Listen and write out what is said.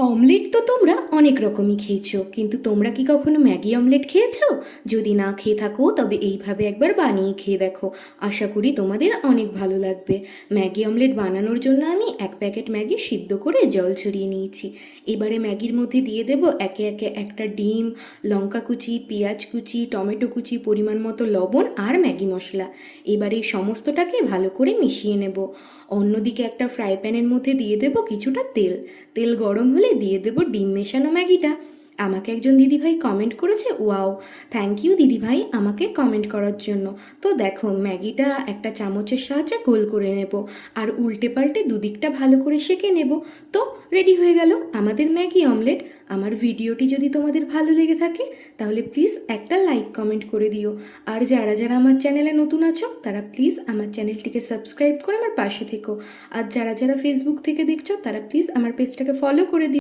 Omelette তো তোমরা অনেক রকমই খেয়েছো, কিন্তু তোমরা কি কখনো ম্যাগি অমলেট খেয়েছো? যদি না খেয়ে থাকো তবে এইভাবে একবার বানিয়ে খেয়ে দেখো। আশা করি তোমাদের অনেক ভালো লাগবে। ম্যাগি অমলেট বানানোর জন্য আমি 1 প্যাকেট ম্যাগি সিদ্ধ করে জল ছড়িয়ে নিয়েছি। এবারে ম্যাগির মধ্যে দিয়ে দেবো একে একে একটা ডিম, লঙ্কা কুচি, পেঁয়াজ কুচি, টমেটো কুচি, পরিমাণ মতো লবণ আর ম্যাগি মশলা। এবারে এই সমস্তটাকে ভালো করে মিশিয়ে নেব। অন্যদিকে একটা ফ্রাই প্যানের মধ্যে দিয়ে দেবো কিছুটা তেল। তেল গরম হলে দিয়ে দেবো ডিম মেশানো ম্যাগিটা। আমাকে একজন দিদিভাই কমেন্ট করেছে, ওয়াও, থ্যাংক ইউ দিদিভাই আমাকে কমেন্ট করার জন্য। তো দেখো, ম্যাগিটা একটা চামচের সাহায্যে গোল করে নেব আর উল্টে পাল্টে দুদিকটা ভালো করে সেঁকে নেব। তো রেডি হয়ে গেল আমাদের ম্যাগি অমলেট। আমার ভিডিওটি যদি তোমাদের ভালো লেগে থাকে তাহলে প্লিজ একটা লাইক কমেন্ট করে দিও। আর যারা যারা আমার চ্যানেলে নতুন আছো তারা প্লিজ আমার চ্যানেলটিকে সাবস্ক্রাইব করে আমার পাশে থেকো। আর যারা যারা ফেসবুক থেকে দেখছো তারা প্লিজ আমার পেজটাকে ফলো করে দিও।